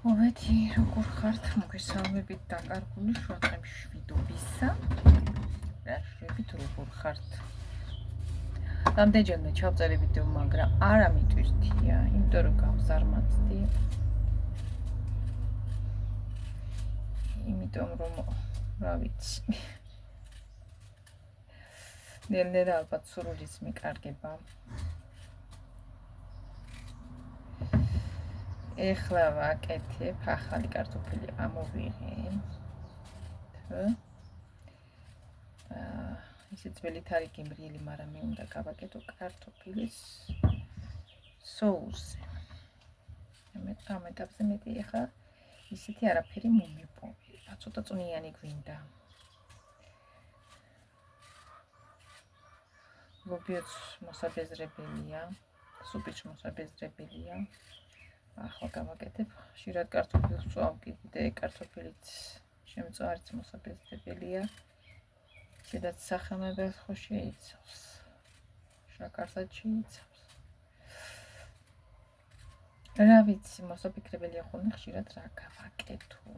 მოვედი, როგორ ხართ? მოგესალმებით დაკარგული შუაწემში შვიდობისა. რა შვებით როგორ ხართ? რამდენჯერმე ჩავწერე ვიდეო, მაგრამ არ ამიტვირთია, იმიტომ რომ გავზარმაცდი. იმიტომ რომ რა ვიცი. ნელ-ნელა ალბათ სრულიც მიკარგება. ეხლა ვაკეთებ ახალი კარტოფილი ამოვიღე. ისე ძველი თარიღი მრიელი, მაგრამ მე უნდა გავაკეთო კარტოფილის соуსი. მე ამ ეტაპზე მეტი ეხლა ისეთი არაფერი მომიპოვება, ცოტა წვნიანი გვინდა. ლობიოც მოსაბეზრებელია, სუპიც მოსაბეზრებელია. ახლა გავაკეთებ ხშირად კარტოფილს ვწვავ კიდე კარტოფილიც შემწვარიც მოსაბეზრებელია. სადაც სახამებელს ხო შეიცავს. შაქარსაც შეიცავს. რა ვიცი, მოსაფიქრებელია ხოლმე ხშირად რა გავაკეთო.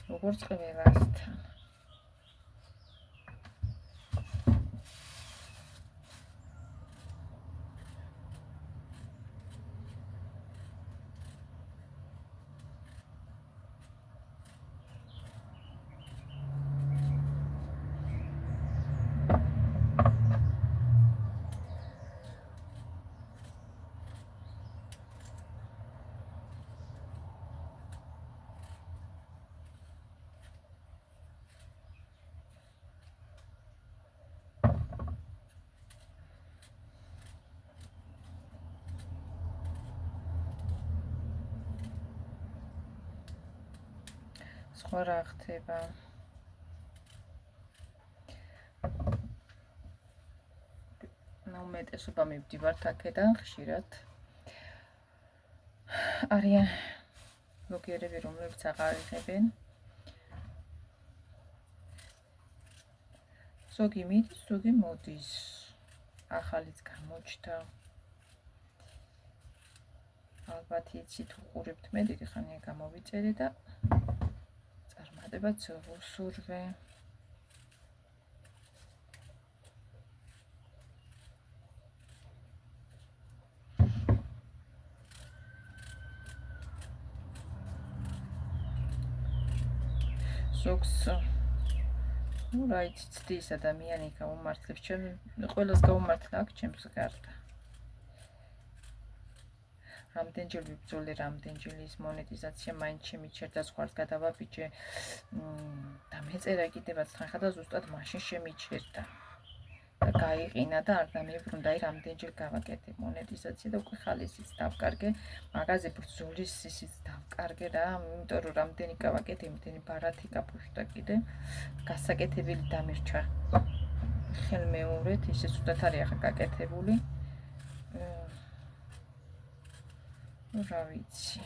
როგორც ყველასთან. სხვა რა ხდება? უმეტესობა მივდივართ აქედან ხშირად. არიან ბლოგერები, რომლებიც აღარ იღებენ. ზოგი მიდის, ზოგი მოდის. ახალიც გამოჩნდა. ალბათ იცით, უყურებთ, მე დიდი ხანია გამოვიწერე და წარმატებაც ვუსურვე. ზოგს რა იცი, ცდის ადამიანი გაუმართლებს, ჩემ ყველას გაუმართლა აქ ჩემს გარდა. რამდენჯერ ვიბრძოლე, რამდენჯერ ის მონეტიზაცია მაინც შემიჩერდა, სხვას გადავაბიჯე და მეწერა კიდევაც თან ხა და ზუსტად მაშინ შემიჩერდა. და გაიყინა და არ დამიბრუნდა, აი რამდენჯერ გავაკეთე მონეტიზაცია და უკვე ხალისიც დავკარგე, მაღაზე ბრძოლის ისიც დავკარგე რა, იმიტომ რომ რამდენი გავაკეთე, იმდენი ბარათი გაფუშტა კიდე, გასაკეთებელი დამირჩა ხელმეორედ, ისე ცუდად არის ახლა გაკეთებული. რა ვიცი.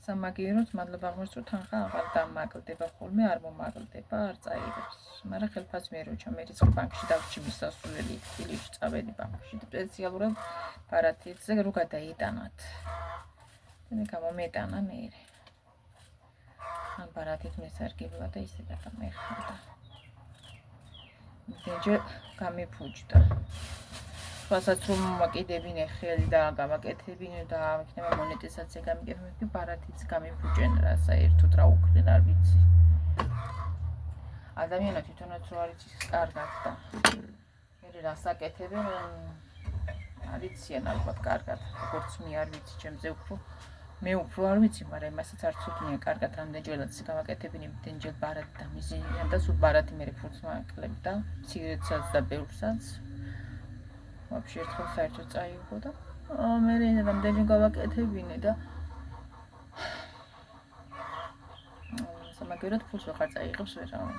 სამაგიეროდ მადლობა ღმერთს, რომ თანხა აღარ დამაგლდება ხოლმე, არ მომაგლდება, არ წაიღებს. მაგრამ ხელფასი მე როჩა მე რიცხი ბანკში დავჭი მისასვლელი თბილისში წავედი ბანკში სპეციალურად ბარათიზე რო გადაიტანათ. მე გამომეტანა მე. ან ბარათით მესარგებლა და ისე გადამეხმარდა. იმდენჯერ გამიფუჭდა. სხვასაც რომ მაკიდებინე ხელი და გამაკეთებინე და იქნება მონეტიზაცია გამიკეთებინე, ბარათიც გამიფუჭენ რა, საერთოდ რა უქრენ არ ვიცი. ადამიანები თვითონაც რო არის ის კარგად და მე რას აკეთებენ, არიციან ალბათ კარგად, როგორც მე არ ვიცი, ჩემზე უფრო მე უფრო არ ვიცი, მაგრამ იმასაც არ ცოდნია კარგად, რამდენჯერაც გავაკეთებინე, იმდენჯერ ბარათი და მიზინია და სულ ბარათი მე ფულს მაკლებ და მცირედსაც და ბევრსაც. ვაფშე ერთხელ საერთოდ წაიღო და მე რამდენჯერ გავაკეთებინე და სამაგიეროდ ფულს ვეღარ წაიღებს ვერავინ.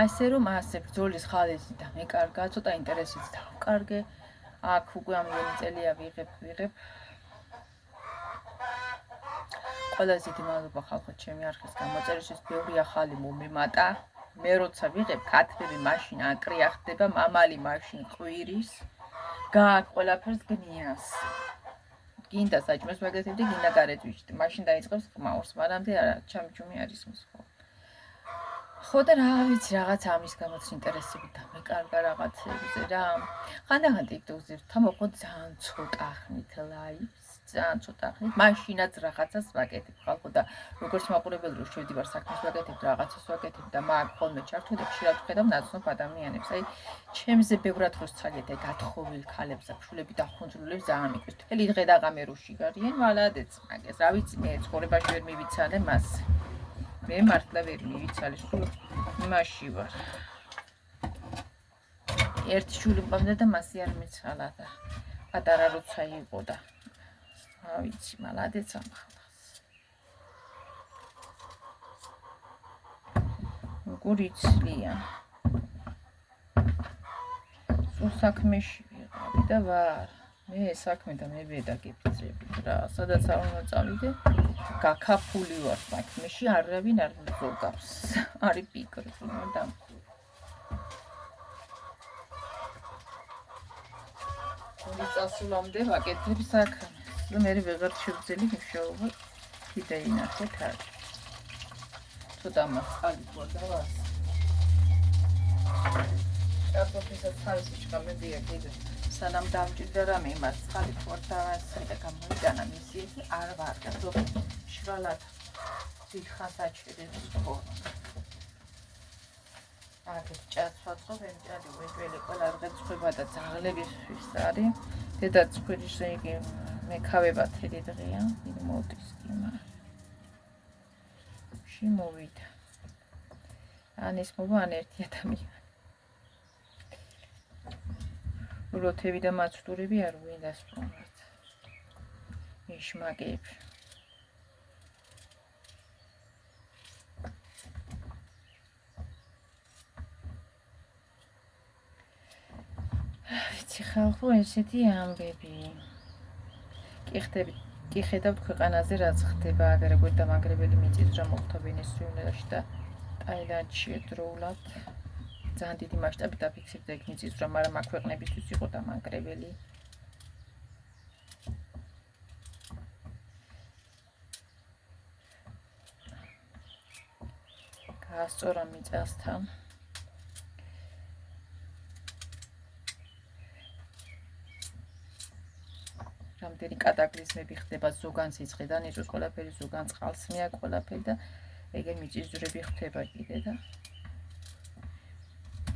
ასე რომ ასე ბრძოლის ხალისი და მე კარგა, ცოტა ინტერესიც დავკარგე. აქ უკვე ამდენი წელია ვიღებ. ყველაზე დიდი მადლობა ხალხო ჩემი არხის გამოწერისთვის, ბევრი ახალი მომემატა. მე როცა ვიღებ ქათმები მაშინ აკრია ხდება, მამალი მაშინ ყვირის. გააკ ყველაფერს გნიას. გინდა საჭმელს ვაგეთებდი, გინდა გარეთ ვიჭდი. მაშინ დაიწყებს ყმაურს, მანამდე არა, ჩამიჩუმი არის მოსხო. ხო და რა ვიცი, რაღაც ამის გამოც ინტერესები დამეკარგა რაღაცებზე რა. ხანდახან TikTok-ზე თამოყო ძალიან ცოტა ხნით ლაივს, ძალიან ცოტა ხნით. მაშინაც რაღაცას ვაკეთებ ხალხო და როგორც მაყურებელი რო შევდივარ საქმეს ვაკეთებ, რაღაცას ვაკეთებ და მაგ ხოლმე ჩართული ხშირად ვხედავ ნაცნობ ადამიანებს. აი, ჩემზე ბევრად როს ცალეთ აი გათხოვილ ქალებს და ფშულები და ხუნძრულებს ძალიან მიყვარს. მთელი დღე და ღამე რო შიგარიან, ვალადეც მაგას. რა ვიცი, მე ცხოვრებაში ვერ მივიცალე მას. მე მართლა ვერ მივიცალე, სულ იმაში ვარ. ერთი შვილი მყავდა და მასი არ მიცალა და პატარა როცა იყო და რა ვიცი, მალადეც ამ ხალხს. როგორ იცლიან. სულ საქმეში ვიყავი და ვარ. მე საქმე და მე ბედა გიფიცრებით რა. სადაც არ უნდა წავიდე, გაქაფული ვარ საქმეში, არავინ არ მზოგავს. არის პიკრები და წასულამდე ვაკეთებ საქმეს. და მე ვეღარ შევძელი მუშაობა კიდე ინახეთ არის. ცოტა მასალი გვაქვს. კარტოფილსაც თავისი ჩხამებია კიდე. სანამ დამჭირდა რამე იმას ხალი პორტავასი და გამოვიდანა მისი არ ვარ და ზოგ შრალად ძიხას აჩერებს ხო. აგეთ ჭაცვაწყო ვენჭალი ვეჭველი ყველა დღე წვება და ძაღლების ვის არის. დედა წვირის იგი მეკავება თელი დღეა, იგი მოდის კიმა. შემოვიდა. ან ეს მოვა ან ერთი ადამიანი. როთები და მაცდურები არ ვინდა სპონად. მიშმაგები. ვიცი ხალხო ესეთი ამბები. კი ხედავთ ქვეყანაზე რაც ხდება, აგერ გვერდამაგრებელი მიწის რა მოხდა ვენესუელაში და ტაილანდში დროულად. ძალიან დიდი მასშტაბით დაფიქსირდა ეგ მიწის რა, მაგრამ აქ ქვეყნებისთვის იყო დამანგრებელი. გაასწორა მიწასთან. რამდენი კატაკლიზმები ხდება ზოგანს იწყედან, იწვის ყველაფერი ზოგან წყალს მეა ყველაფერი და ეგერ მიწისძვრები ხდება კიდე და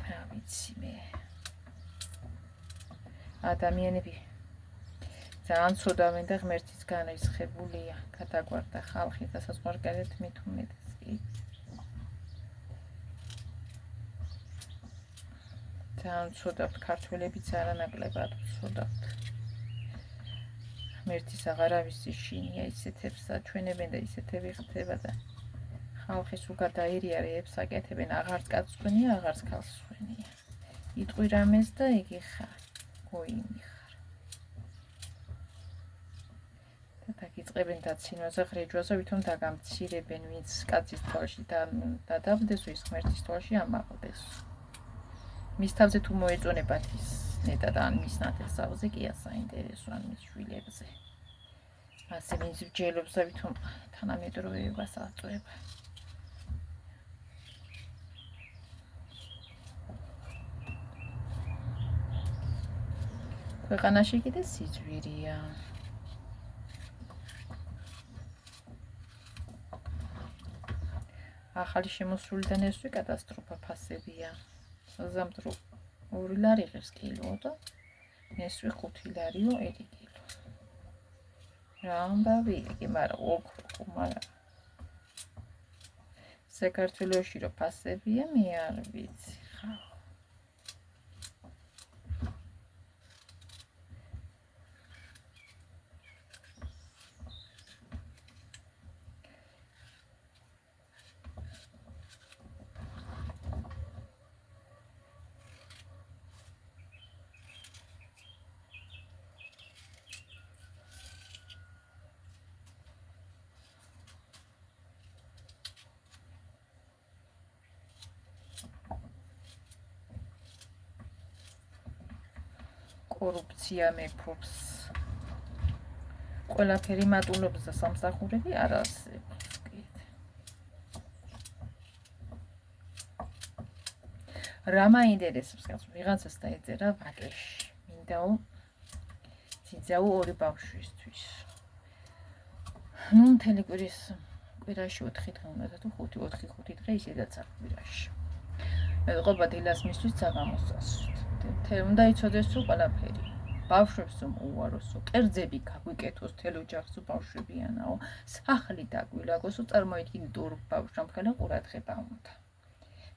რა ვიცი მე. ადამიანები ძალიან ცუდავენ და ღმერთის განრისხებულია, გადაგვარდა ხალხი და საზღვარგარეთ მით უმეტეს კი. ძალიან ცუდავთ ქართველებიც არანაკლებად ცუდავთ. ღმერთის აღარავის შინია ისეთებს აჩვენებენ და ისეთები ხდება და ხალხის უგადაირია რეებს აკეთებენ, აღარც კაცხვენია, აღარც ქალსხვენია. იტყვი რამეს და იგი ხარ, გოიმი ხარ. და დაგიწყებენ დაცინვაზე, ღრეჯვაზე, ვითომ დაგამცირებენ, ვინც კაცის თვალში დადავდეს, ვის ღმერთის თვალში ამაყდეს. მის თავზე თუ მოეწონებათ ის ნეტად ან მის ნათესავზე კი ასაინტერესო ან მის შვილებზე. ასე ვინც ვჯელობს და ვითომ თანამედროვეობას აწვება. ქვეყანაში კიდე სიძვირია. ახალი შემოსულიდან ესვი კატასტროფა ფასებია. ზამთრო 2 ლარი ღირს კილო და ესვი 5 ლარიო 1 კილო. რა ამბავი იგი, მაგრამ ოქრო, მაგრამ საქართველოში რო ფასებია, მე არ ვიცი ხა. კორუფცია მეფობს. ყველაფერი მატულობს და სამსახურები არ არსებობს. რა მაინტერესებს გავს? ვიღაცას დაეწერა ვაკეში. მინდაო ძიძაო 2 ბავშვისთვის. ნუ მთელი კვირაში 4 დღე უნდა და 4 დღე ისედაც არ კვირაში. ელყობა დილას მისთვის საღამოს წასვლით. უნდა იცოდეს თუ ყველაფერი. ბავშვებს უაროსო, კერძები გაგვიკეთოს თელ ოჯახს ბავშვებიანაო, სახლი დაგვილაგოსო, წარმოიდგინეთ 2 ბავშვს მხოლოდ ყურადღება უნდა.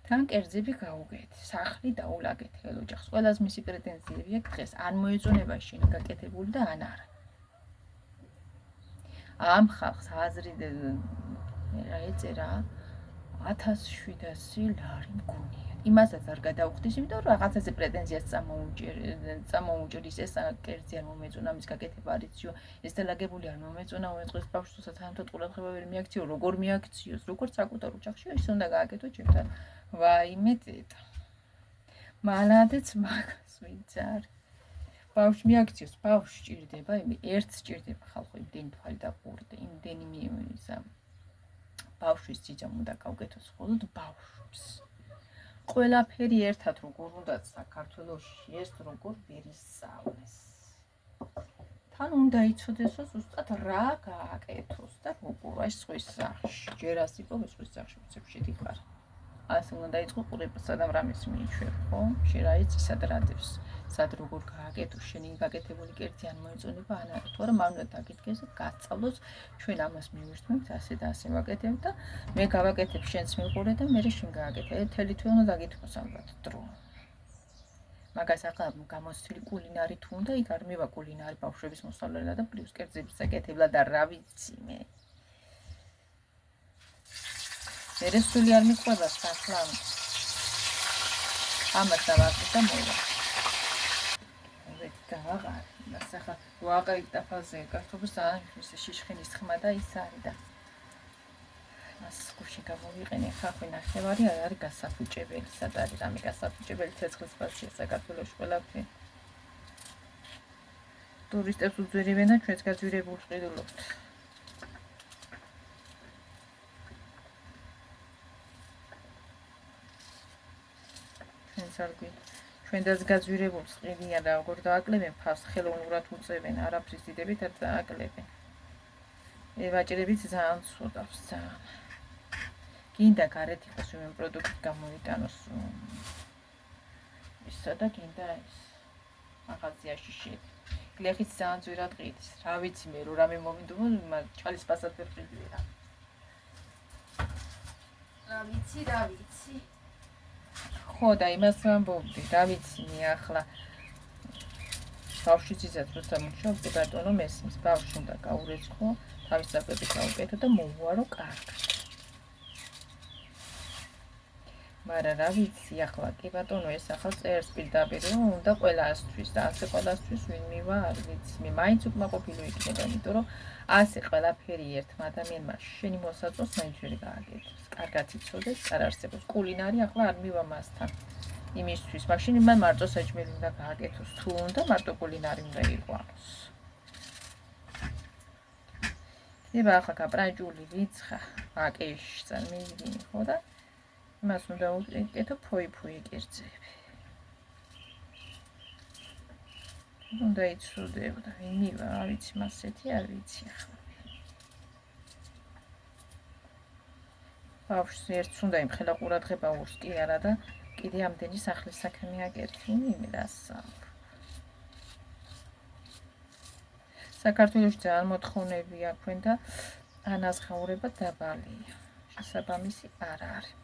თან კერძები გაუგეთ, სახლი დაულაგეთ თელ ოჯახს. ყველას მისი პრეტენზიები აქვს დღეს, ან მოეწონება შენი გაკეთებული და ან არა. ამ ხალხს აზრი რა ეწერა 1700 ლარი მგონია. იმასაც არ გადაუხდის, იმიტომ რომ რაღაცაზე პრეტენზიას წამოუჭრის ეს კერძი არ მომეწონა, მის გაკეთება არ იციო, ეს დალაგებული არ მომეწონა, უეწყოს ბავშვს თანამედროვე ყურადღება ვერ მიაქციო, როგორ მიაქციოს, როგორც საკუთარ ოჯახში ის უნდა გააკეთო ჩემთან. ვაიმე დედა. მალადეც მაგას ვიცარ. ბავშვი მიაქციოს, ბავშვი ჭირდება, ერთს ჭირდება ხალხო იმდენი თვალი და ყურდი, იმდენი მიემისა. ბავშვის ძიძამ უნდა გავკეთოს მხოლოდ ბავშვს. ყველაფერი ერთად როგორ უნდა საქართველოში ეს როგორ ვერ ისწავლეს. თან უნდა იცოდესო ზუსტად რა გააკეთოს და როგორ აი სხვის სახში. ჯერ ასიყო სხვის სახში უცებ შედიხარ. ასე უნდა იწყო ყურებასა და რამის მიიჩვევ, ხო? შენ რა იცი სად რადებს, სად როგორ გააკეთო, შენი გაკეთებული კერძი ან მოეწონება ან არა. თორემ არ უნდა დაგიდგეს და გასწავლოს, ჩვენ ამას მივირთმევთ, ასე და ასე ვაკეთებ და მე გავაკეთებ, შენც მიყურე და მე შენ გააკეთე. მთელი თვე უნდა დაგითხოვს ალბათ დრო. მაგას ახლა გამოცდილი კულინარი თუ უნდა, იქ არ მივა კულინარი ბავშვების მოსწავლელა და პლუს კერძების საკეთებლა და რა ვიცი მე. მერე სული არ მიყვება სახლა. ამას დავაყრე და მოვა. დავაღარ, დასახა ვაყრით დაფაზე კარტოფილს და ის შიშხინის ხმა და ის არის და მას გუში გამოვიყენე ხახვი ნახევარი არ არის გასაფუჭებელი, სად არის რამე გასაფუჭებელი ცეცხლის ბაზრია საქართველოში ყველაფერი. ტურისტებს უძვირივენ და ჩვენც გაძვირებულს ყიდულობთ. ჩვენც არ გვი ჩვენდაც გაძვირებულს ყიდიან და როგორ დააკლებენ ფას ხელოვნურად უწევენ, არაფრის დიდებით არ დააკლებენ. ვაჭრებიც ძალიან ცუდავს ძალიან. გინდა გარეთ იყოს იმ პროდუქტი გამოიტანოს ისა და გინდა ეს მაღაზიაში შედი. გლეხიც ძალიან ძვირად ყიდის. რა ვიცი მე რომ რამე მომიდო, ჩალის პასად ვერ ყიდვია. რა ვიცი. ხო და იმას ვამბობდი, რა ვიცი მე ახლა ბავშვი ძიძაც როცა მუშაობს ბატონო მესმის, ბავშვი უნდა გაურეცხო, თავის საკვები გაუკეთო და მოუარო კარგად. მაგრამ რა ვიცი ახლა კი ბატონო ეს ახლა წერს პირდაპირ რომ უნდა ყველასთვის და ასე ყველასთვის ვინ მივა არ ვიცი მე მაინც უკმაყოფილო იქნება, იმიტომ რომ ასე ყველაფერი ერთმა ადამიანმა შენი მოსაწოს მაინც ვერ გააკეთოს. კარგად იცოდეს, არ არსებობს კულინარი ახლა არ მივა მასთან. იმისთვის, მაშინ მან მარტო საჭმელი უნდა გააკეთოს, თუ უნდა მარტო კულინარი უნდა იყვანოს. ნება ახლა გაპრანჭული რიცხა, აკეშსა მივიდინი ხო და იმას უნდა უკეთო ფოი კერძები. უნდა იცოდებოდა, ვინ მივა, არ ვიცი მასეთი, არ ვიცი ახლა. ბავშვს ერთს უნდა იმხელა ყურადღება ურს კი არა და კიდე ამდენი სახლის საქმე აკეთო, იმედასა. საქართველოში ძალიან მოთხოვნები აქვენ და ანაზღაურება დაბალია. შესაბამისი არ არის.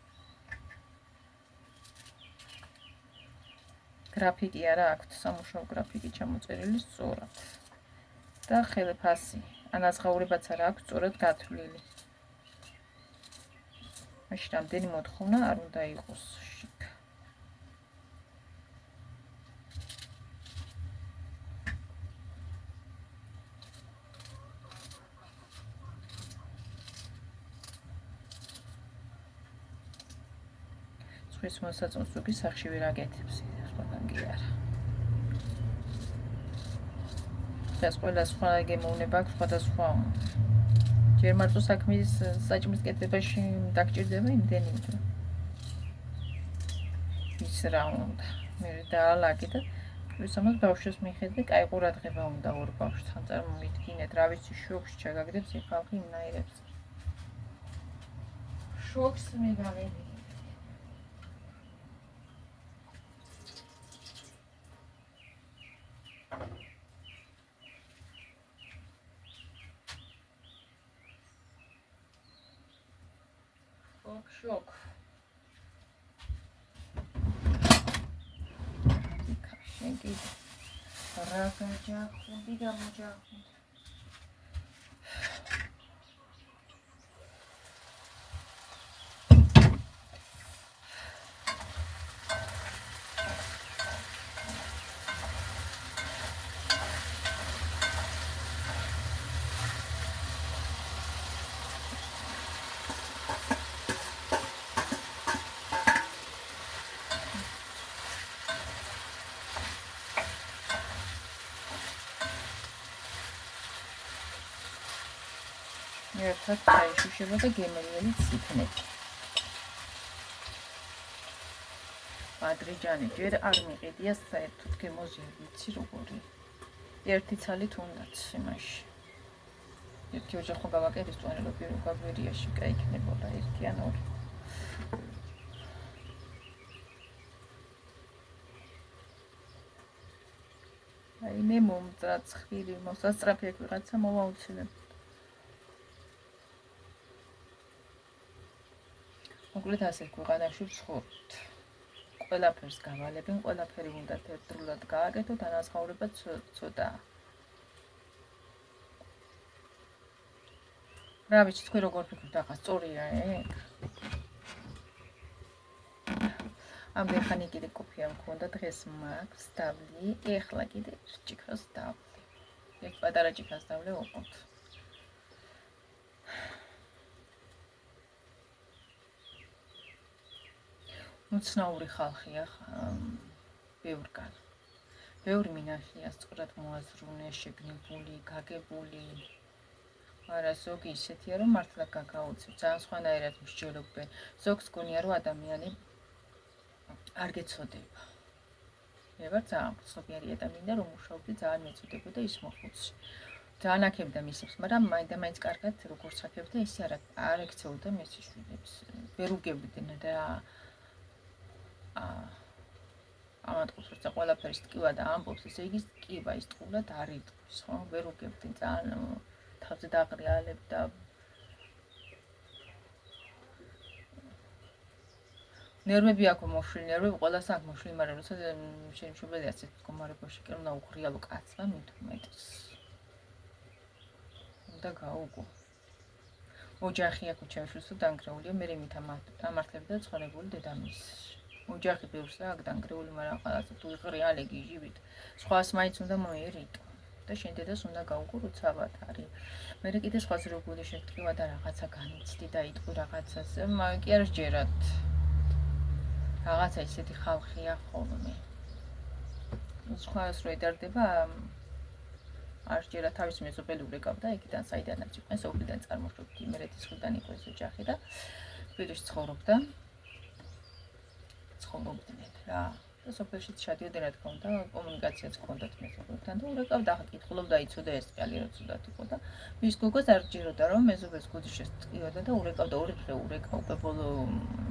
გრაფიკი არა აქვთ, სამუშაო გრაფიკი ჩამოწერილი სწორად. და ხელფასი, ანაზღაურებაც არა აქვთ სწორად გათვლილი. მაშინ ამდენი მოთხოვნა არ უნდა იყოს შიქ. სხვის მოსაწონს უკვე სახში ვერ აკეთებს, სხვაგან კი არა. დღეს ყველა სხვა გემოვნება აქვს სხვადასხვა ჯერ მარტო საქმის საჭმის კეთებაში დაგჭირდება იმდენი ის რა უნდა მე დაალაგე და ვისამაც ბავშვს მიხედე კაი ყურადღება უნდა ორ ბავშვთან წარმოვიდგინეთ რა ვიცი შოქს ჩაგაგდებს ეს ხალხი იმნაირებს შოქს მე გავედი შოქ შენკი რა გაჯახუნდი გამოჯახუნდი ერთად ჩაიშუშება და გემრიელი ციფნები. ადრიჯანი ჯერ არ მიყიდია საერთოდ გემოზია ვიცი როგორი. ერთი ცალით უნდაც იმაში. ერთი ოჯახო გავაკეთეს ტუანელო პირველგვარიაში გაიქნებოდა ერთი ან ორი. აი მე მომწრა ცხვირი მოსასწრაფი აქ ვიღაცა მოვაუცილებ. მოკლედ ასე ქვეყანაში ვცხოვრობთ. ყველაფერს გავალებენ, ყველაფერი უნდა ერთდროულად გააკეთოთ, ანაზღაურება ცოტა. რა ვიცი, თქვენ როგორ ფიქრობთ, ახლა სწორია ეგ? ამდენ ხანი კიდე კოფია მქონდა, დღეს მაქვს დავლი, ეხლა კიდე ჭიქას დავლი. ერთ პატარა ჭიქას დავლე ვუყოთ. უცნაური ხალხია ბევრგან. ბევრი მინაშია სწორად მოაზრუნე, შეგნებული, გაგებული. არა, ზოგი ისეთია, რომ მართლა გაგაუცებ, ძალიან სხვანაირად მსჯელობენ. ზოგს გონია, რომ ადამიანი არ გეცოდება. მე ვარ ძალიან ხსობიარი ადამიანი და რომ მუშაობდი ძალიან მეწოდებოდა ის მოხუცი. ძალიან აქებდა მისებს, მაგრამ მაინც კარგად როგორც აქებდა, ისე არ ექცეოდა მისი შვილებს. ვერ უგებდნენ და ამატყობს როცა ყველაფერის ტკივა და ამბობს, ესე იგი ტკივა ის ტყუილად არ იტყვის, ხო? ვერ უგებდნენ ძალიან თავზე დაღრიალებ და ნერვები აქვს მოშლი, ნერვები ყველას აქვს მოშლი, მაგრამ როცა შემშობელი ასეთ მდგომარეობაში კი უნდა უღრიალო კაცმა მით უმეტეს. უნდა გაუგო. ოჯახი აქვს ჩემშვილს დანგრეულია, მე მით ამართლებდა ცხოვრებული დედამისს. ოჯახი ბევრს აქვს დანგრეული, მაგრამ ყველაზე თუ ღრიალი გიჟივით, სხვას მაინც უნდა მოერიდო და შენ დედას უნდა გაუგო, როცა ავად არის. მე კიდე სხვა ზრებული შეტყივა და რაღაცა განიცდი და იტყვი რაღაცაზე, მაგრამ კი არ სჯერათ. რაღაცა ისეთი ხალხია ხოლმე. სხვას რო ედარდება არ სჯერათ თავის მეზობელი ურეკავდა იქიდან საიდანაც იყვნენ, სოფლიდან წარმოშობდი, იმერეთის ხიდან იყო ეს ოჯახი და თბილისში ცხოვრობდა. ცხოვრობდნენ რა და სოფელშიც შედიოდნენ რა თქმა უნდა კომუნიკაციაც ჰქონდათ მეზობელთან და ურეკავდა ახლა კითხულობდა იცოდა ეს წელი რა ცუდად იყო და მის გოგოს არ სჯეროდა რომ მეზობელს გუდი შესტყიოდა და ურეკავდა ორი დღე ურეკავდა ბოლო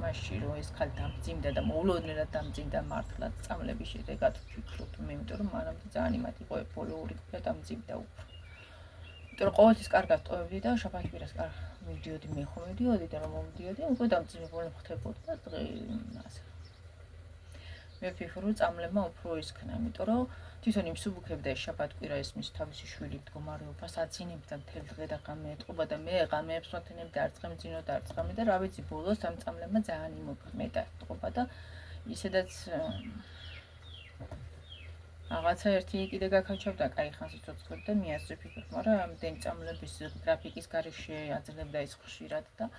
მასში რომ ეს ხალ დამძიმდა და მოულოდნელად დამძიმდა მართლაც წამლების შედეგად ვფიქრობ მე იმიტომ რომ მანამდე ძალიან იმათ იყო ბოლო ორი დღე დამძიმდა უფრო იმიტომ რომ ყოველთვის კარგად ტოვებდი და შაბათ-კვირას მივდიოდი მე ხომ მივდიოდი და რომ მომდიოდი უკვე დამძიმებული ხდებოდა დღე ასე მე ვფიქრობ, რომ წამლებმა უფრო ისქნა, იმიტომ რომ თვითონ იმსუბუქებდა ეს შაბათ-კვირა ეს მის თავისი შვილი მდგომარეობას, აცინებდა მთელ დღე და ღამე ეტყობა და მე ღამეებს ვათენებდი არც ღემძინო და არც ღამე და რა ვიცი, ბოლოს ამ წამლებმა ძალიან იმოქმედა ეტყობა და ისედაც რაღაცა ერთი კიდე გაქაჩავდა, კაი ხანს იცოცხლებ და მე ასე ვფიქრობ, მაგრამ ამდენი წამლების გრაფიკის გარეშე აძლევდა ის ხშირად და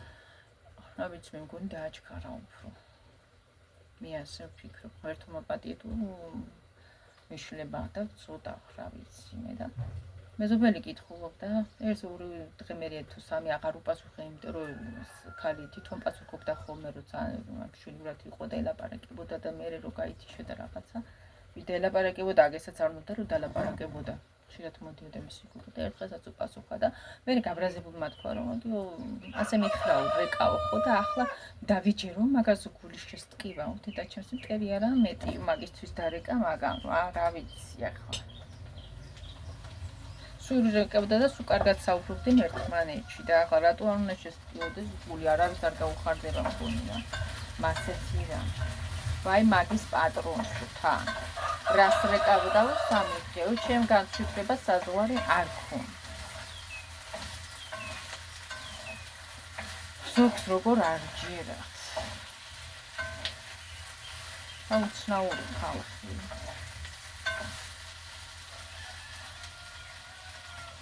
რა ვიცი, მე მგონი დააჩქარა უფრო. მე ასე ვფიქრობ, ერთმა პატიე თუ მიშლება და ცოტა რა ვიცი მე და მეზობელი კითხულობდა, ერთ ორი დღე მერე თუ სამი აღარ უპასუხე, იმიტომ რომ ქალი თვითონ პასუხობდა ხოლმე, როცა შვილურად იყო და ელაპარაკებოდა და მერე რო გაითიშა და რაღაცა. ვიდრე ელაპარაკებოდა, აგესაც არ უნდა რომ დალაპარაკებოდა. ხშირად მოდიოდა მისი გულო და ერთ დღესაც უპასუხა და მე გაბრაზებულმა თქვა რომ მოდიო ასე მითხრაო, ვეკაო ხო და ახლა დავიჯერო, მაგას გულის შესტკივაო, თეთა ჩემს მტერი არა მეტი, მაგისთვის დარეკა მაგამ, რა ვიცი ახლა. სულ რეკებდა და სულ კარგად საუბრობდნენ ერთმანეთში და ახლა რატო არ უნდა შესტკივოდეს გული, არავის არ გაუხარდება მგონია. მასეთი რა. ვაი მაგის პატრონში თან. რას რეკავდა სამი დღეო, ჩემ განცვიფრება საზღვარი არ ქონდა. ზოგს როგორ არ ჯერათ. აუცნაური ხალხი.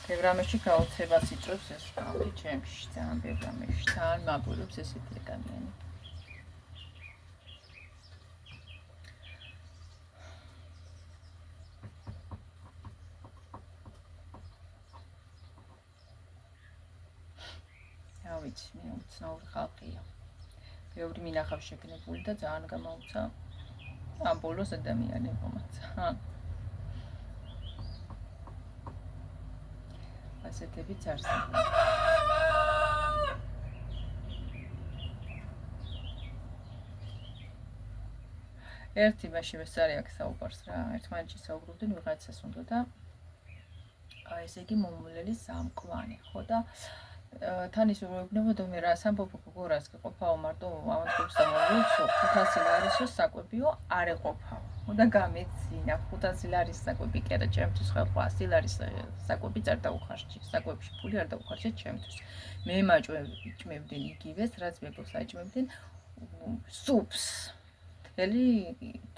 ბევრ რამეში გაოცებას იწვევს ეს ხალხი ჩემში, ძალიან ბევრ რამეში, ძალიან მაგურობს ესეთი ადამიანი. ვიცი, მე უცნაური ხალხია. ბევრი მინახავს შეგნებული და ძალიან გამოუცა ამ ბოლოს ადამიანებმა ძალიან. ასეთებიც არსებობს. ერთი მაშინ ვესარი აქ საუბარს რა, ერთმანეთში საუბრობდნენ ვიღაცას უნდა და ესე იგი მომვლელი სამკვანი, ხო და თან ის უბრუნებოდა მე რა სამბობო გორას ყოფაო მარტო ამათებს ამოვიცო 500 ლარისო საკვებიო არ ეყოფაო და გამეცინა 500 ლარის საკვები კი არა ჩემთვის ხო 100 ლარის საკვები არ დაუხარჯი საკვებში ფული არ დაუხარჯე ჩემთვის მე მაჭმევდნენ იგივეს რაც მეგოს აჭმევდნენ სუპს თელი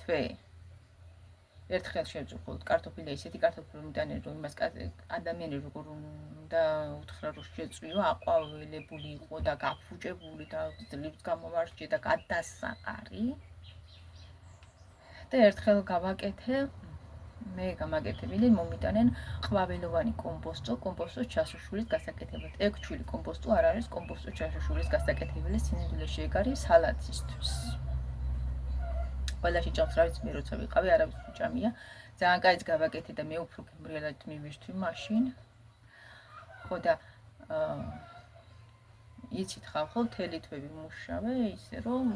თვე ერთხელ შევწუხოთ კარტოფილი ისეთი კარტოფილი მომიტანე რომ იმას ადამიანი როგორ უნდა უთხრა რომ შეწვიო აყვაველებული იყო და გაფუჭებული და ძლივს გამოვარჯე და გადასაყარი და ერთხელ გავაკეთე მე გამაკეთებინე მომიტანენ ყვაველოვანი კომპოსტო ჩასაშულის გასაკეთებლად ექვჩვილი კომპოსტო არ არის კომპოსტო ჩასაშულის გასაკეთებელი სინამდვილე შეგარი სალატისთვის ყველაში ჭამს რა ვიცი მე როცა ვიყავი არავის უჭამია ძალიან კაიც გავაკეთე და მე უფრო გემრიელად მივირთვი მაშინ ხო და იცით ხალხო მთელი თვე ვიმუშავე ისე რომ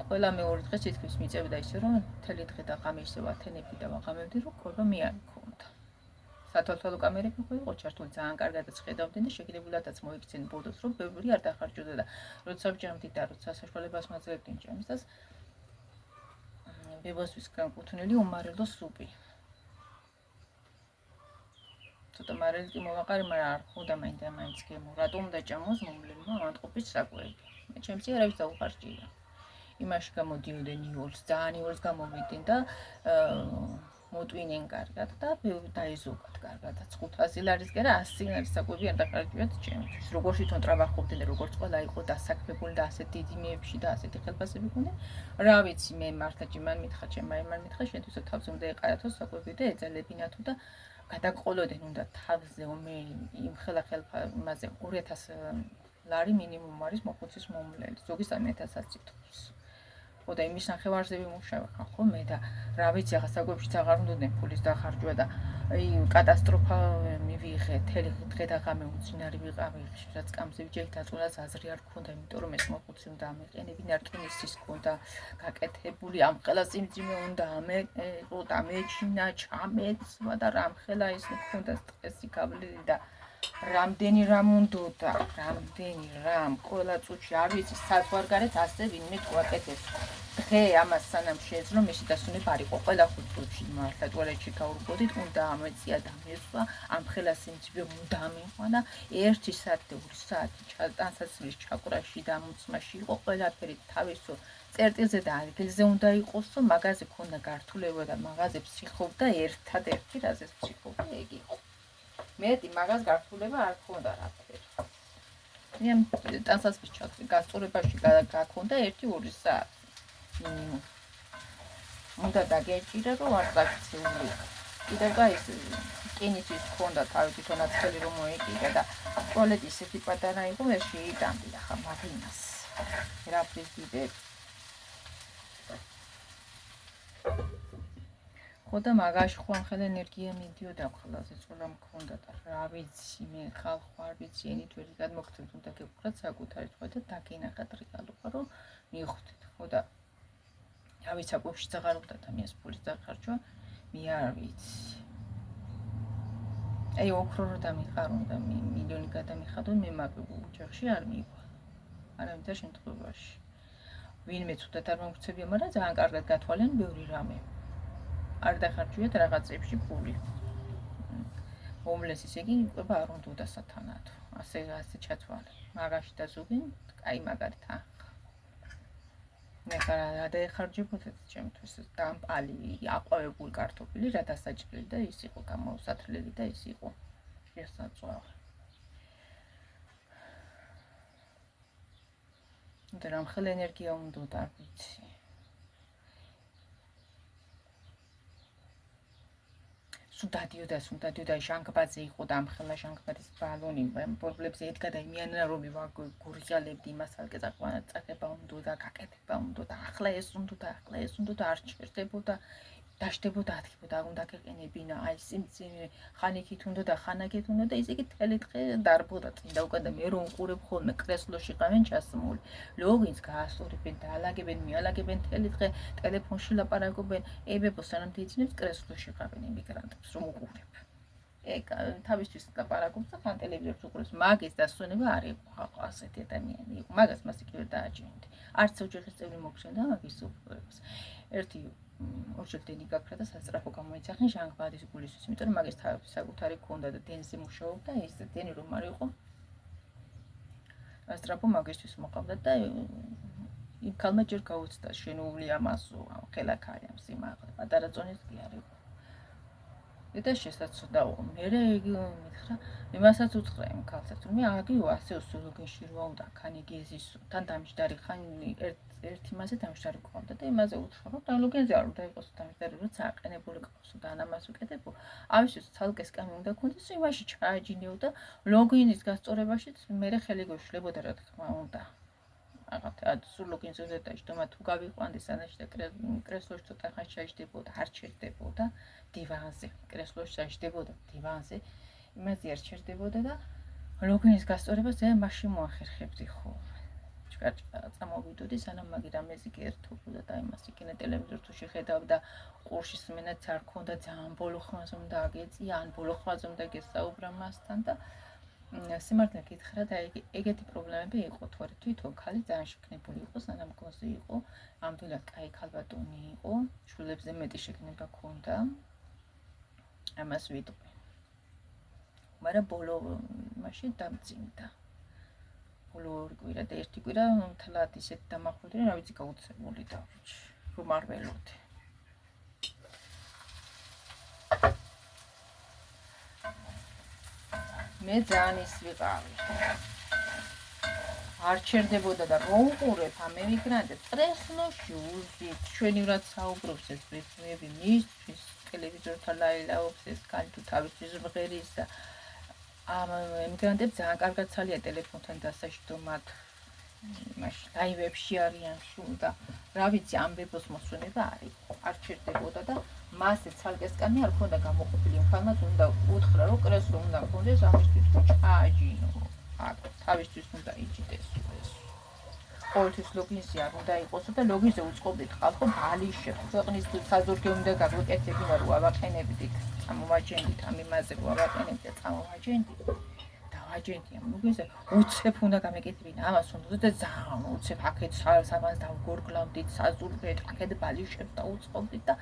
ყველა მეორე დღეს თითქმის მიწევდა ისე რომ მთელი დღე და ღამე ისე ვათენები და ვაღამებდი რომ ყოლა მე არ მქონდა სათვალთვალო კამერები ხო იყო ჩართული ძალიან კარგადაც ხედავდნენ და შეგდებულადაც მოიქცნენ ბოდოს რომ ბევრი არ დახარჯოდა და როცა ვჭამდი და როცა საშუალებას მაძლევდნენ ჭამისას ბებოსთვის განკუთვნილი უმარელო სუპი ცოტა მარელი კი მოვაყარე მაგრამ არ ხოდა მაინც გემო რატომ უნდა ჭამოს მომლებმა ამატყობის საკვები მე ჩემში არავის დაუხარჯია იმაში გამოდიოდნენ იოლს ძალიან იოლს გამოვიდნენ და მოტვინენ კარგად და დაეზოგათ კარგადაც 500 ლარისკენ 100 ლარის საკვები არ დახარჯვიათ ჩემთვის როგორ თვითონ ტრაბახობდნენ და როგორც ყველა იყო დასაქმებული და ასეთ დიდი მიებში და ასეთი ხელფასები ჰქონდნენ რა ვიცი მე მართლა ჯიმან მითხა ჩემმა იმან მითხა შენთვისაც თავზე უნდა ეყარათო საკვები და ეძალებინათო და გადაყოლოდნენ უნდა თავზე მე იმ ხელფასზე იმაზე 2000 ლარი მინიმუმ არის მოხუცის მომვლელი ზოგი 3000-აც ითხოვს ხო და იმის ნახევარზე ვიმუშავე ხო მე და რა ვიცი ახლა საკვებშიც აღარ უნდადნენ ფულის დახარჯვა და აი კატასტროფა მივიღე თელი დღე და ღამე უცინარი ვიყავი რაც კამზე ვიჯექ დაწუნას აზრი არ გქონდა იმიტომ რომ ეს მოხუცი უნდა ამეყენებინა რკინისის ჰქონდა გაკეთებული ამ ხელა სიმძიმე უნდა ამეყო და მეჩინა ჩამეცვა და რამხელა ის მქონდა სტრესი გავლილი და რამდენი რამ უნდოდა რამდენი რამ ყველა წუთში არ ვიცი საზღვარგარეთ ასე ვინმე გვაკეთებს დღე ამას სანამ შეეძლო მისი დასვენება არ იყო ყველა 5 წუთში მართლა ტუალეტში გავურბოდით უნდა ამეწია და მესვა ამ ხელას იმძივე უნდა ამეყვანა 1 საათი და 2 საათი ტანსაცმლის ჩაკვრაში და მუცმაში იყო ყველაფერი თავისო წერტილზე და ადგილზე უნდა იყოსო მაღაზე ქონდა გართულება და მაღაზე ფსიქობდა ერთადერთი რაზეც ფსიქობდა ეგ იყო მეტი მაგას გართულება არ ქონდა რაფერი. მე ტანსაცმლის გასწორებაში გაქონდა 1-2 საათი. უნდა დაგეჭირა რომ არ გაქცეულიყო. კიდევ გაის კინის ის ქონდა თავი თვითონ აცხელი რომ მოეკიდა და ტუალეტი ისეთი პატარა იყო ვერ შეიტანდი ახლა მაგინას რაფრის დიდებ ხო და მაგაში ხო ახლა ენერგია მიდიოდა ყველაზე წოლა მქონდა და რა ვიცი მე ხალხ არ ვიცი ენით ვერ გადმოგწევთ უნდა გეყვრათ საკუთარი თქვა და დაგინახათ რეალობა რომ მივხვდით ხო და რა ვიცი აკუში აღარ უნდა ადამიანს ფული დახარჯვა მე არ ვიცი აი ოქრო რომ დამიყარონ და მილიონი გადამიხადონ მე მაგ ოჯახში არ მივა არავითარ შემთხვევაში ვინმე ცუდად არ მომქცევია მაგრამ ძალიან კარგად გათვალენ ბევრი რამე არ დახარჯვიათ რაღაცებში ფული მომლეს ისე იგი იყვება არ უნდა სათანადო ასე ჩათვალე მაგაში და ზუგი აი მაგართან მე რა დაეხარჯებოდი ჩემთვის დამპალი აყვავებული კარტოფილი რა დასაჭრელი და ის იყო გამოსათრლელი და ის იყო ესაწვავ და რამხელ ენერგია უნდა არ ვიცი სუდადიოდა ჟანგბაძე იყო და ამხელა ჟანგბაძის ბალონი პრობლემებზე ედგა და იმიანა რომ გურიალებდი იმას ალკე წაკება უნდა და გაკეთება უნდა და ახლა ეს უნდა და არ ჩერდებოდა დაშდებოდა ათქებოდა უნდა გეყენებინა აი სიმძიმე ხანიქით უნდა და ხანაკით უნდა და ისე კი თელი დღე დარბოდა წინდა უკან და მე რომ უყურებ ხოლმე კრესლოში ყავენ ჩასმული ლოგინს გაასწორებენ და ალაგებენ მიალაგებენ თელი დღე ტელეფონში ლაპარაკობენ ებებო სანამ დიძინებს კრესლოში ყავენ იმიგრანტებს რომ უყურებ ეგ თავისთვის ლაპარაკობს და ხან ტელევიზორს უყურებს მაგის დასვენება არ იყო ხალხო ასეთი ადამიანი იყო მაგას მას იქ ვერ დააჭირდი არც ოჯახის წევრი მოგხსენდა მაგის უყურებს ერთი ორჯერდენი გაქრა და სასწრაფო გამოიცახენ ჟანგბადის გულისთვის, იმიტომ რომ მაგის თავი საკუთარი ქონდა და დენზე მუშაობდა, ეს დენი რომ არ იყო. სასწრაფო მაგისთვის მოყავდა და იმ ქალმა ჯერ გაუცდა შენეული ამასო, ხელაქარი ამ სიმაღლე, პატარა წონის კი არ იყო. და შესაძლოა მე მითხრა, იმასაც უთხრა იმ ქალსაც, რომ მე აგიო ასე უსულოგენში რა უნდა ქანიგეზის თან დამჯდარი ხან ერთი მასე დამჯდარი ყავდა და იმაზე უთხრა, რომ დალოგენზე არ უნდა იყოს დამჯდარი, როცა აყენებული ყავს და ამას უკეთებო. ავისთვის ცალკე სკამი უნდა ქონდეს, იმაში ჩააჯინეო და ლოგინის გასწორებაშიც მე ხელი გოშლებოდა რა თქმა უნდა. აღარ სულ ლოგინზე დაშტომა თუ გავიყვანდი სანაში და კრესლოში ცოტა ხანს ჩაიჯდებოდა, არ ჩერდებოდა დივანზე, კრესლოში ჩაიჯდებოდა დივანზე, იმაზე არ ჩერდებოდა და ლოგინის გასწორებას მე მაშინ მოახერხებდი ხოლმე. ჭკაჭკა წამოვიდოდი სანამ მაგი რამეზე კი ერთობოდა და იმას იქნე ტელევიზორს თუ შეხედავდა ყურში სმენაც არ ქონდა ძალიან ბოლო ხმას უნდა აგეწია ან ბოლო ხმაზე უნდა გესაუბრა მასთან და სიმართლე გითხრა და ეგეთი პრობლემები იყო თორე თვითონ ქალი ძალიან შექნებული იყო სანამ კონსი იყო ამდენად კაი ქალბატონი იყო შვილებზე მეტი შექნება ქონდა ამას ვიტყვი მაგრამ ბოლო მაშინ დამძიმდა ბოლო ორი კვირა და ერთი კვირა მთლად ისეთ დამახვილდი რა ვიცი გაუცემული დავრჩი რომ არ ველოდი მე ძალიან ის ვიყავი არ ჩერდებოდა და რო უყურებ ამ ემიგრანტებს კრესლოში უზით ჩვენი ვრად საუბრობს ეს ბრძნები მისთვის ტელევიზორთან ლაილაობს ეს კანი თუ თავისთვის მღერის და ამ ემიგრანტებს ძალიან კარგად ცალია ტელეფონთან დასაჯდო მათ მაშინ ლაივებში არიან სულ და რა ვიცი ამბებოს მოსვენება არის არ ჩერდებოდა და მასე ცალკე სკამი არ ქონდა გამოყოფილი ხალხს უნდა უთხრა რომ კრესლო უნდა ქონდეს ამისთვის ჩააჯინო თავისთვის უნდა იჭდეს ეს ყოველთვის ლოგინზე არ უნდა იყოსო და ლოგინზე უწყობდით ხალხო ბალიშებს ქვეყნის საზოგადო უნდა გაგვეკეთებინა რომ ავაყენებდით წამოვაჯენდით ამ იმაზე რომ ავაყენებდით და წამოვაჯენდით დავაჯენდით ლოგინზე უცებ უნდა გამეკეთებინა ამას უნდა და ძალიან უცებ აქეთ სამას დავგორგლავდით საზურგეთ აქეთ ბალიშებს დაუწყობდით და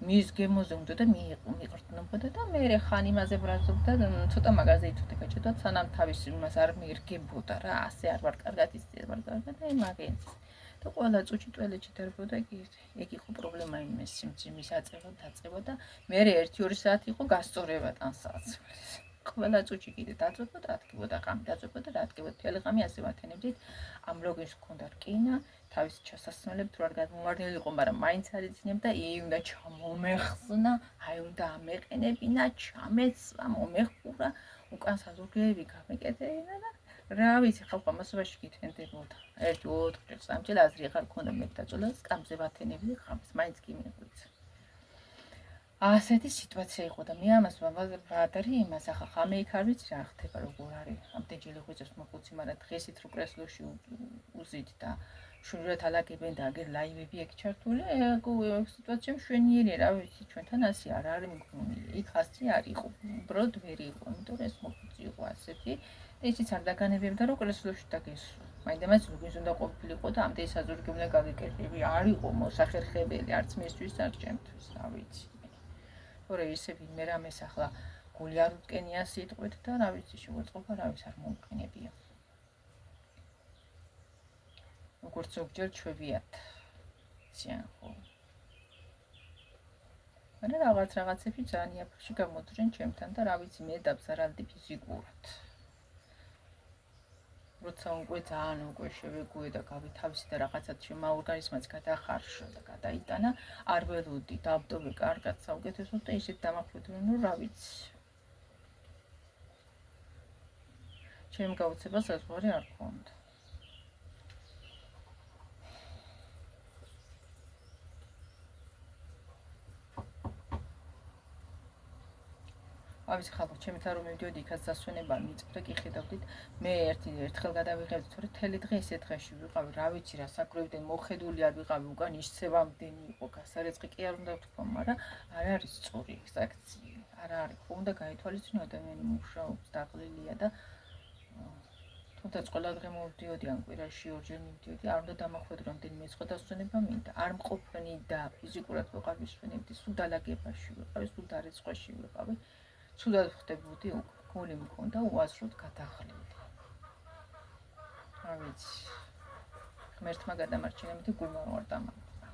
მის გემოზე უნდა და მიყრტნობოდა და მე ხან იმაზე ბრაზობდა ცოტა მაღაზია იწვდა გაჭედოთ სანამ თავის იმას არ მიირგებოდა რა ასე არ ვარ კარგად ის არ ვარ კარგად და მაგენც და ყველა წუთი ტუალეტში დარბოდა ეგ იყო პრობლემა იმის სიმძიმის აწევა დაწევა და მე 1-2 საათი იყო გასწორება ტანსაცმლის ყველა წუთში კიდე დაწვებოდა, დადგებოდა, ღამე დაწვებოდა, დადგებოდა. მთელი ღამე ასე ვათენებდით. ამ ბლოგის ჰქონდა რკინა, თავისი ჩასასმელები თუ არ გამომარნილი იყო, მაგრამ მაინც არ იცინებდა, უნდა ჩამომეხსნა, უნდა ამეყენებინა, ჩამეცვა, მომეხურა, უკან საზურგლები გამეკეთებინა და რა ვიცი, ხალხო მასობაში გითენდებოდა. 1 2 3 4 წელი აზრი აღარ ქონდა მე დაწოლა, სკამზე ვათენებდი ღამეს, მაინც კი მიყვიცა. ასეთი სიტუაცია იყო და მე ამას ვადარი იმას, ახლა ღამე იქ არ ვიცი რა ხდება, როგორ არის. ამდენჯერ ღვიძებს მოხუცი, მაგრამ დღესით რო კრესლოში უზით და შუურად ალაგებენ და აგერ ლაივები ეგ ჩართული, სიტუაცია მშვენიერია, რა ვიცი, ჩვენთან ასე არ არის მგონი. იქ ასე არ იყო, უბრალოდ ვერ იყო, იმიტომ რომ ეს მოხუცი იყო ასეთი და ისიც არ დაგანებებდა, რომ კრესლოში დაგესვა. მაინდამაც როგორ უნდა ყოფილიყო და ამდენი საზურგებლე გაგიკეთები არ იყო მოსახერხებელი, არც მისთვის, არც ჩემთვის, რა ვიცი. თორე ისე ვინმე რამეს ახლა გული არ უტკენია სიტყვით და რა ვიცი, შეგვეწყობა რა ვის არ მომკენებია. როგორც ზოგჯერ ჩვევიათ. ციან ხო. მაგრამ რაღაცები ძალიან იაფში გამოძრენ ჩემთან და რა ვიცი, მე დაბზარალდი ფიზიკურად. როცა უკვე შევეგუე და გავითავისი და რაღაცად შემა ორგანიზმაც გადახარშა და გადაიტანა, არ ველოდი, დავდობე კარგად საუკეთესოდ და ისეთ დამახვედრე, რომ რა ვიცი. ჩემ გაუცებას საზღვარი არ ქონდა. ავიცი ხალხო, ჩემით არ მივდიოდი იქაც დასვენება მიწვდა კი ხედავდით, მე ერთხელ გადავიღებდი, თორე თელი დღე ისე დღეში ვიყავი, რა ვიცი რა, საკვირველიდან მოხედული არ ვიყავი, უკან ისევამდენი იყო, გასარეწყი კი არ უნდა ვთქვა, მაგრამ არ არის სწორი ექსტრაქცია, არ არის, ხო უნდა გაითვალისწინო ადამიანი მუშაობს, დაღლილია და თუნდაც ყველა დღე მოვდიოდი, ან კვირაში 2 ჯერ მივდიოდი, არ უნდა დამახვედრო, რამდენიმე სხვა დასვენება მინდა, არ მყოფნი და ფიზიკურად ვეყარ ვისვენებდი, სულ დალაგებაში ვიყავი, სულ დარეცხაში ვიყავი. ცუდად ხდებოდი უკვე, გული მქონდა უაზროდ გადაღლილი. რა ვიცი, ღმერთმა გადამარჩენებდი გულმა ვარ დამარცხა.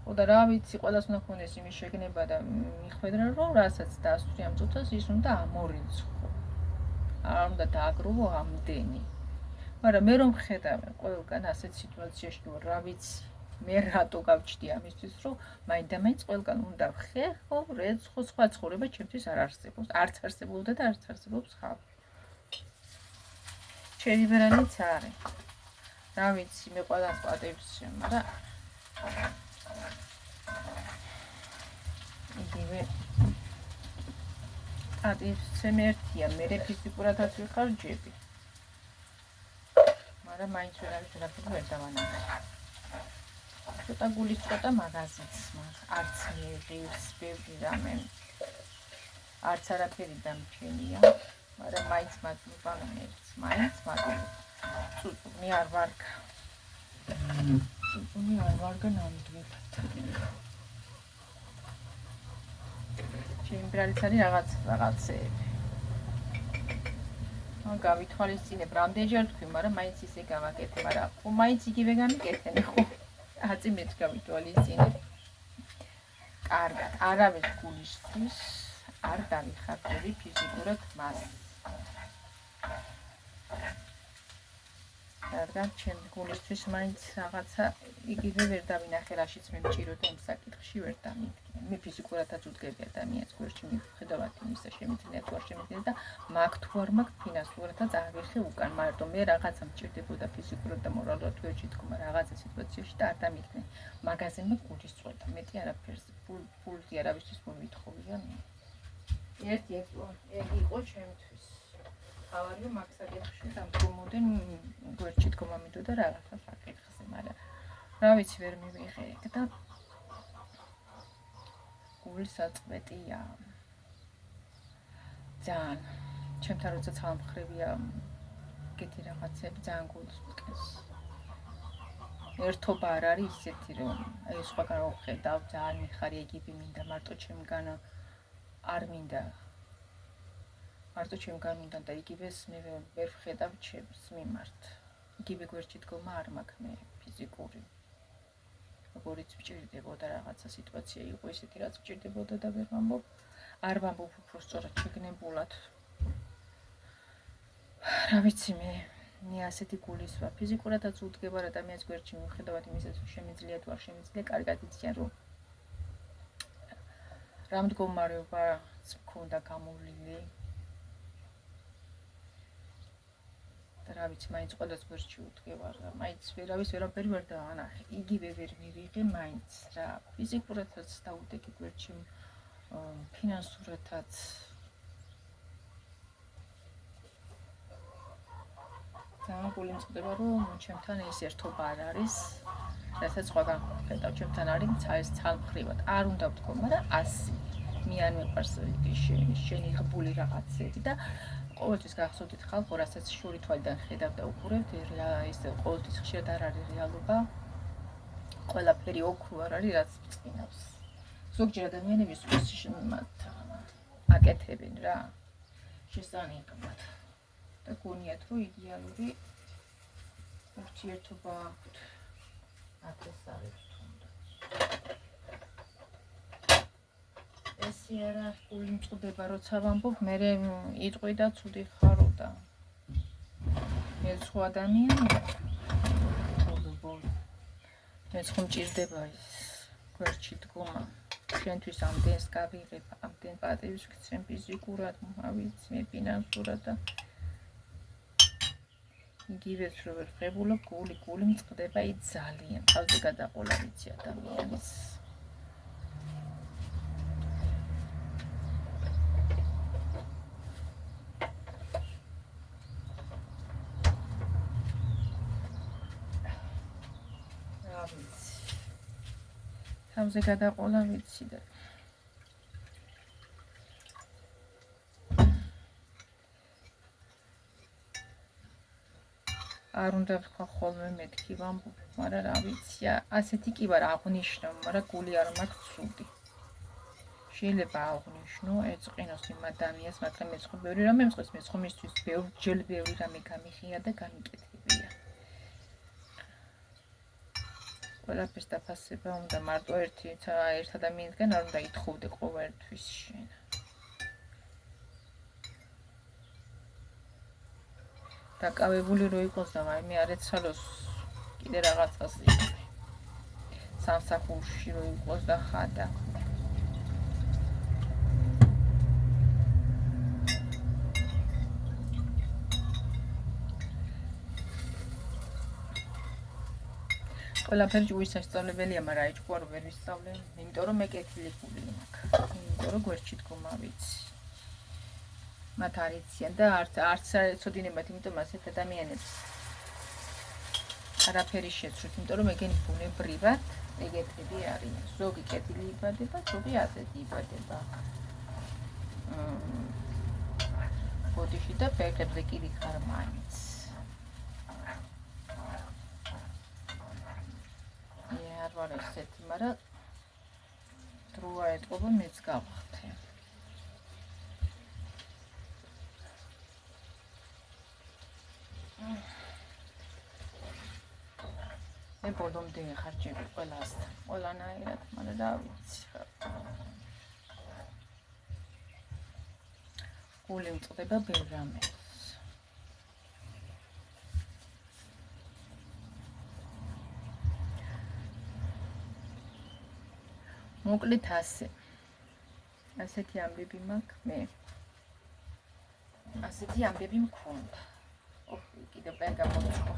ხო და რა ვიცი, ყველას უნდა ქონდეს იმის შეგნება და მიხვედრა, რომ რასაც დასწრი ამ წუთას, ის უნდა ამორიცხო. არ უნდა დააგროვო ამდენი. მაგრამ მე რომ ხედავ ყველგან ასეთ სიტუაციაში ვარ, რა ვიცი, მე რატო გავჩდი ამისთვის, რომ მაინდამაინც ყველგან უნდა ვხეხო, რეცხო, სხვა ცხოვრება ჩემთვის არ არსებობს, არც არსებობდა და არც არსებობს ხალხ. ჩერიბერანიც არის. რა ვიცი, მე ყველას პატივს შე, მაგრამ იგივე პატივს მერტია, მე ფიზიკურადაც ვიხარჯები. მაგრამ მაინც ვერავითარ ვერ დავანახე. ცოტა გულის ცოტა მაგაზიც მას, არც მეღირს, ბევრი რამე, არც არაფერი დამჩენია, მაგრამ მაინც მადლობა მერც, მაინც მადლობა. წუწუნი არ ვარგა. წუწუნი არ ვარგა ნამდვილად. ჩემი ბრალიც არის რაღაცეები. გავითვალისწინებ, რამდენჯერ თქვი, მაგრამ მაინც ისე გავაკეთე, მაგრამ ხო მაინც იგივე გამიკეთე, ხო? აწიმეთ გავითვალისწინებ. კარგად, არავის გულისთვის არ დავიხარჯები ფიზიკურად მას. რადგან ჩემ გულისთვის მაინც რაღაცა იგივე ვერ დავინახე, რაშიც მე მჭიროდა იმ საკითხში ვერ დამიდგე. მე ფიზიკურადაც უდგები ადამიანს გვერდში მიხედავად იმისა შემიძლია თუ არ შემიძლია და მაგ თუ არ მაგ ფინანსურადაც აღიხე უკან, მაგრამ მე რაღაცა მჭირდებოდა ფიზიკურად და მორალურად გვერდში თქმა რაღაცა სიტუაციაში და არ დამიდგე. მაგაზინმა გულის წვედა, მეტი არაფერს, ფულზე არავისთვის ვერ ვითხოვია. ერთი ეგ იყო ჩემთვის. ავარი მაგ საკითხში დამდგომოდენ გვერდში თქმა მიდოდა რაღაცა საკითხზე, მაგრამ რა ვიცი ვერ მივიღე ეგ და გულსაწვეტია. ძალიან ჩემთან როცა ცალმხრივია გეთი რაღაცები ძალიან გულს მტკნს. ერთობა არ არის ისეთი, რომ აი სხვაგან ვხედავ, ძალიან მიხარია, იგივე მინდა, მარტო ჩემგან არ მინდა. მარტო ჩემგან უნდა და იგივეს მე ვერ ვხედავ ჩემს მიმართ. იგივე გვერდში დგომა არ მაქვს მე ფიზიკური. როგორიც მჭირდებოდა რაღაცა სიტუაცია იყო ისეთი, რაც მჭირდებოდა და ვერ ვამბობ. არ ვამბობ უფრო სწორად შეგნებულად. რა ვიცი მე ასეთი გულისვა ფიზიკურადაც უდგება ადამიანის გვერდში მიუხედავად იმისა, რომ შემიძლია თუ არ შემიძლია, კარგად იციან, რომ რა მდგომარეობაც მქონდა გამოვლილი. და რა ვიცი, მაინც ყველას გვერდში უდგება რა, მაინც ვერავის ვერაფერი ვერ დაანახე. იგივე ვერ მივიღე მაინც რა. ფიზიკურადაც დაუდეგი გვერდში, ფინანსურადაც ძალიან გული მწყდება, რომ ჩემთან ეს ერთობა არ არის, რასაც სხვაგან ხედავ, ჩემთან არის ეს ცალმხრივად. არ უნდა ვთქვა, მაგრამ ასე. მე არ მეყვარს შენი ღბული რაღაცები და ყოველთვის გახსოვდით ხალხო, რასაც შური თვალიდან ხედავ და უყურებთ, ეს ყოველთვის ხშირად არ არის რეალობა. ყველაფერი ოქრო არ არის, რაც მწყინავს. ზოგჯერ ადამიანები სულისშემატ აკეთებენ რა, შესანიღბად. და გონიათ, რომ იდეალური ურთიერთობა აქვთ. ათეს არის თუნდაც. ესე არა გული მწყდება, როცა ვამბობ, მე იტყვი და ცუდი ხარო და მე სხვა ადამიანია. მე ხომ მჭირდება ის გვერდში დგომა. ჩვენთვის ამდენს გავიღებ, ამდენ პატივს ვქცევ ფიზიკურად, ავიც მე ფინანსურად და იგივეც რო ვერ ღებულობ, გული მწყდება ძალიან. თავზე გადაყოლა ვიცი ადამიანის. რა ვიცი. თავზე გადაყოლა ვიცი და არ უნდა ვთქვა ხოლმე მეთქი ვამბობ, მაგრამ რა ვიცი, ასეთი კი ვარ აღნიშნო, მაგრამ გული არ მაქვს ცუდი. შეიძლება აღნიშნო, ეწყინოს იმ ადამიანს, მაგრამ მე ხო ბევრი რამე მწყვის, მე ხო მისთვის ბევრი რამე გამიხია და გამიკეთებია. ყველაფერს დაფასება უნდა მარტო ერთ ადამიანისგან არ უნდა ითხოვდე ყოველთვის შენ. დაკავებული რო იყოს და მე არ ეცალოს კიდე რაღაცას იქ. სამსახურში რო იყოს და ხადა. ყველაფერი ჯგუფის სასწავლებელია, მაგრამ აი ჯგუფი არ ვერ ვისწავლე, იმიტომ რომ მე კეთილი გული მაქვს. იმიტომ რომ გვერდში დგომა ვიცი. მათ არ იციან და არც ეცოდინებათ, იმიტომ ასეთ ადამიანებს არაფერი შეცვლით, იმიტომ რომ ეგენი ბუნებრივად ეგეთები არიან. ზოგი კეთილი იბადება, ზოგი ასეთი იბადება. ბოდიში და ფერხებზე კიდე ხარ მაინც. არ ვარ ესეთი, მაგრამ დროა ეტყობა მეც გავხდე. მე ბოლომდე ხარჯები ყველანაირად, მაგრამ რა ვიცი. გული მწყდება ბევრ რამეს. მოკლედ ასეთი ამბები მაქვს მე. ასეთი ამბები მქონდა. კიდევ პენ გამოცხო.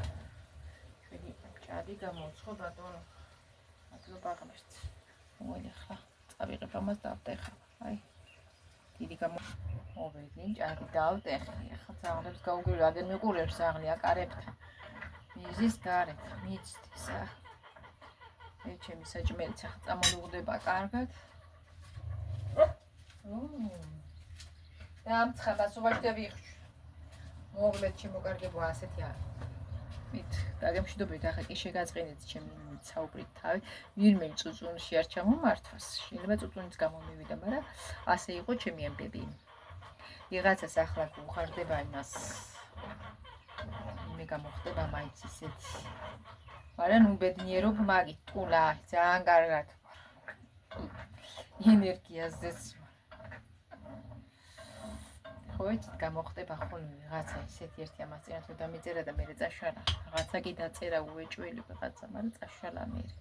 ჩვენი ჭადი გამოცხო ბატონო. მადლობა ღმერთს. მოიხლა. წავიღებ ამას დავტეხა. აი. დიდი მოვედი, ჭადი დავტეხი. ახლა ძაღლებს გაუგები, რადგან მიყურებს ძაღლი აკარებთან. მიზის გარეთ, მიცდისა. მე ჩემი საჭმელიც ახლა წამოლუღდება კარგად. და ამ ცხაბასობაში დავიხშ. მოკლედ შემოკარგებო ასეთი არის. მით დაგემშვიდობებით, ახლა კი შეგაწყინეთ ჩემი საუბრით თავი. ვინმე წუწუნში არ ჩამომართვას. შეიძლება წუწუნიც გამომივიდა, მაგრამ ასე იყო ჩემი ამბები. ვიღაცას ახლა უხარდება იმას. მე გამოხდება მაინც ისეთი. მაგრამ ნუ ბედნიერობ მაგით, ტულა, ძალიან კარგად. ენერგიაზეც ხო იცით გამოხდება ხოლმე რაღაცა ისეთი ერთი ამას წინათ რომ დამიწერა და მერე წაშალა რაღაცა კი დაწერა უეჭველი რაღაცა მაგრამ წაშალა მერე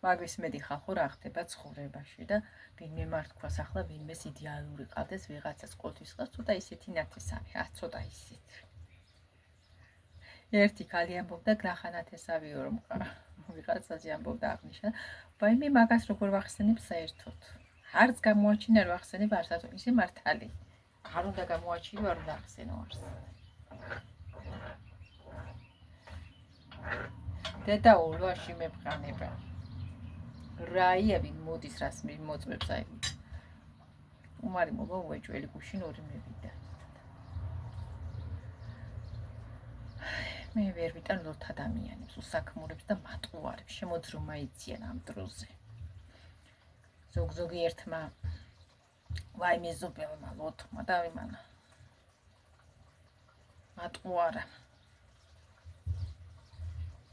მაგის მედი ხალხო რა ხდება ცხოვრებაში და ვინმე მართქვას ახლა ვინმეს იდეალური ყავდეს ვიღაცას ყოთვის ხავს ცოტა ისეთი ნათესავი ცოტა ისეთი ერთი ქალი ამბობდა გრახანათესავიო რომ ვიღაცაზე ამბობდა აღნიშნა ვაიმე მაგას როგორ ვახსენებ საერთოდ არც გამოაჩინა რომ ახსენებ არსად ისე მართალი არ უნდა გამოაჩინო არ უნდა ახსენო არსად დედა ულვაში მებყანება რაია ვინ მოდის რას მოწმებს აი უმარი მოგო უეჭველი გუშინ ორი მევიდა მე ვერ ვიტან ლოთ ადამიანებს უსაქმურებს და მატყუარებს შემოძრომა იციან ამ დროზე ზოგი ერთმა ვაიმე ზობელმა ლოთმა დავიმანა მატყუარა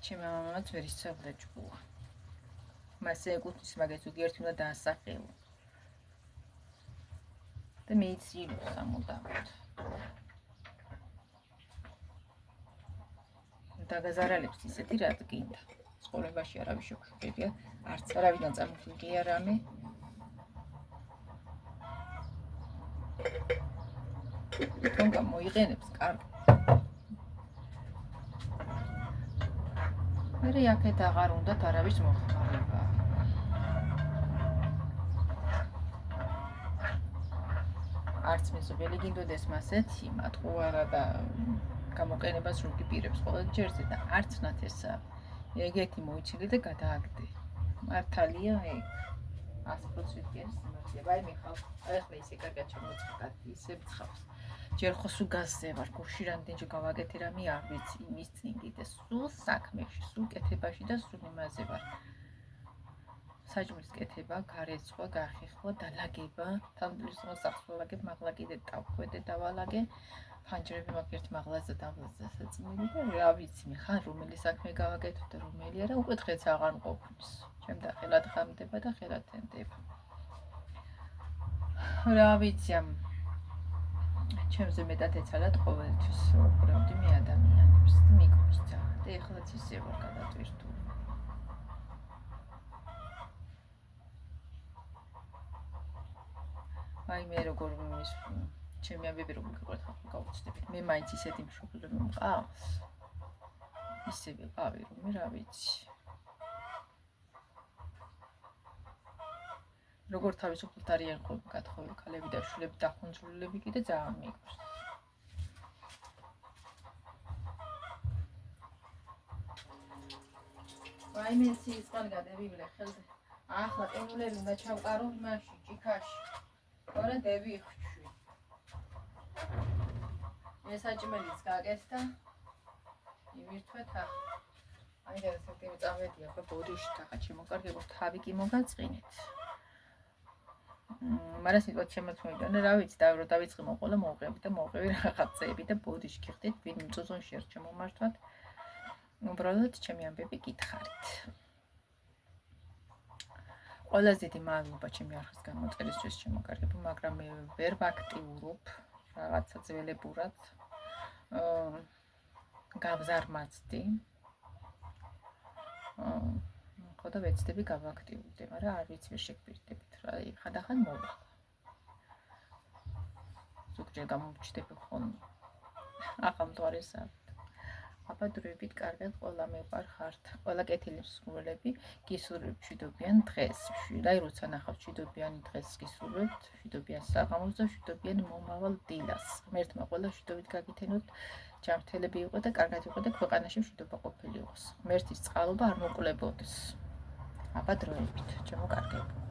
ჩემი მამაც ვერ ისწავლა ჭკუა მასე ეკუთვნის მაგას ზოგი ერთი უნდა დაასახელო და მეიცილო სამუდამოდ დაგაზარალებს ისეთი რაც გინდა ცხოვრებაში არავის შეგვიძლია არც არავიდან წამოგვიგია რამე თქო გამოიყენებს კარგი მე აქეთ აღარ უნდათ არავის მოხმარება არც მეზობელი გინდოდეს მასეთი მატყუარა და გამოყენებას რომ გიპირებს ყოველ ჯერზე და არც ნათესა ეგეთი მოიცილე და გადააგდე მართალია ეგ 100% სიმართლეა ვაიმე ხალხო ახლა ისე კარგად შემოწყდა ისე მცხავს ჯერ ხო სულ გასზე ვარ გურში რამდენჯერ გავაკეთე რამე არ ვიცი იმის წინ კიდე სულ საქმეში სულ კეთებაში და სულ იმაზე ვარ საჭმლის კეთება გარეცხვა გახიხვა დალაგება თამბლის მოსახსოვრაგებ მაღლა კიდე დავხვედე დავალაგე ფანჯრები მაქვს ერთ მაღლაზე დავლაზე საწმილი და რა ვიცი მე ხან რომელი საქმე გავაკეთო და რომელი არა უკვე დღეც აღარ მყოფნის ჩემ და ხელად ხამდება და ხელად ენდება რა ვიცი ამ ჩემზე მეტად ეცალათ ყოველთვის უყურებდი მე ადამიანებს და მიგვიწ და ეხლაც ისე ვარ გადატვირთული აი მე როგორ მის ჩემი ამბები რომ გიყვართ გავუცდებით მე მაინც ისეთი მშობლები მყავს ისე ვიყავი რომ მე რა ვიცი როგორ თავისუფლად არიან ხოლმე გათხოვილი ქალები და შვილები დახუნძრულები კიდე ძალიან მიყვარს ვაიმე სიცხალი გადავივლე ხელზე ახლა ტენულები უნდა ჩავყარო იმაში ჭიქაში ორა დევიხჩვი ეს საჭმელიც გაკეთდა ივირთვეთ აი და ესეთი წავედი ახლა ბოდიში თახა შემოკარგებო თავი კი მოგაწყინეთ მაგრამ სიტუაცია შემოწმებდა რა ვიცი და დავიწყი მოყოლა მოვყევი და მოვყევი რაღაცეები და ბოდიში გიხდით ვინ მწუწუნში არ შემომართვათ უბრალოდ ჩემი ამბები გითხარით ყველაზე დიდი მადლობა ჩემი არხის გამოწერისთვის შემოკარგებო მაგრამ მე ვერ ვაქტიურობ რაღაცა ძველებურად გავზარმაცდი ხო და ვეცდები გავაქტიურდე მაგრამ არ ვიცი ვერ შეგვირდებით რა ხანდახან მოვა ზოგჯერ გამომჩნდები ხოლმე ახალმთვარესაც აბადურებით კარგად ყველა მეყარხართ ყველა კეთილი მსურველები გისურვებთ მშვიდობიან დღეს აი როცა ნახავთ მშვიდობიანი დღეს გისურვებთ მშვიდობიან საღამოს და მშვიდობიან მომავალ დილას ღმერთმა ყველა მშვიდობით გაგითენოთ ჯანმრთელები იყო და კარგად იყო და ქვეყანაში მშვიდობა ყოფილიყოს ღმერთის წყალობა არ მოკლებოდეს აბადურებით ჩემო კარგებო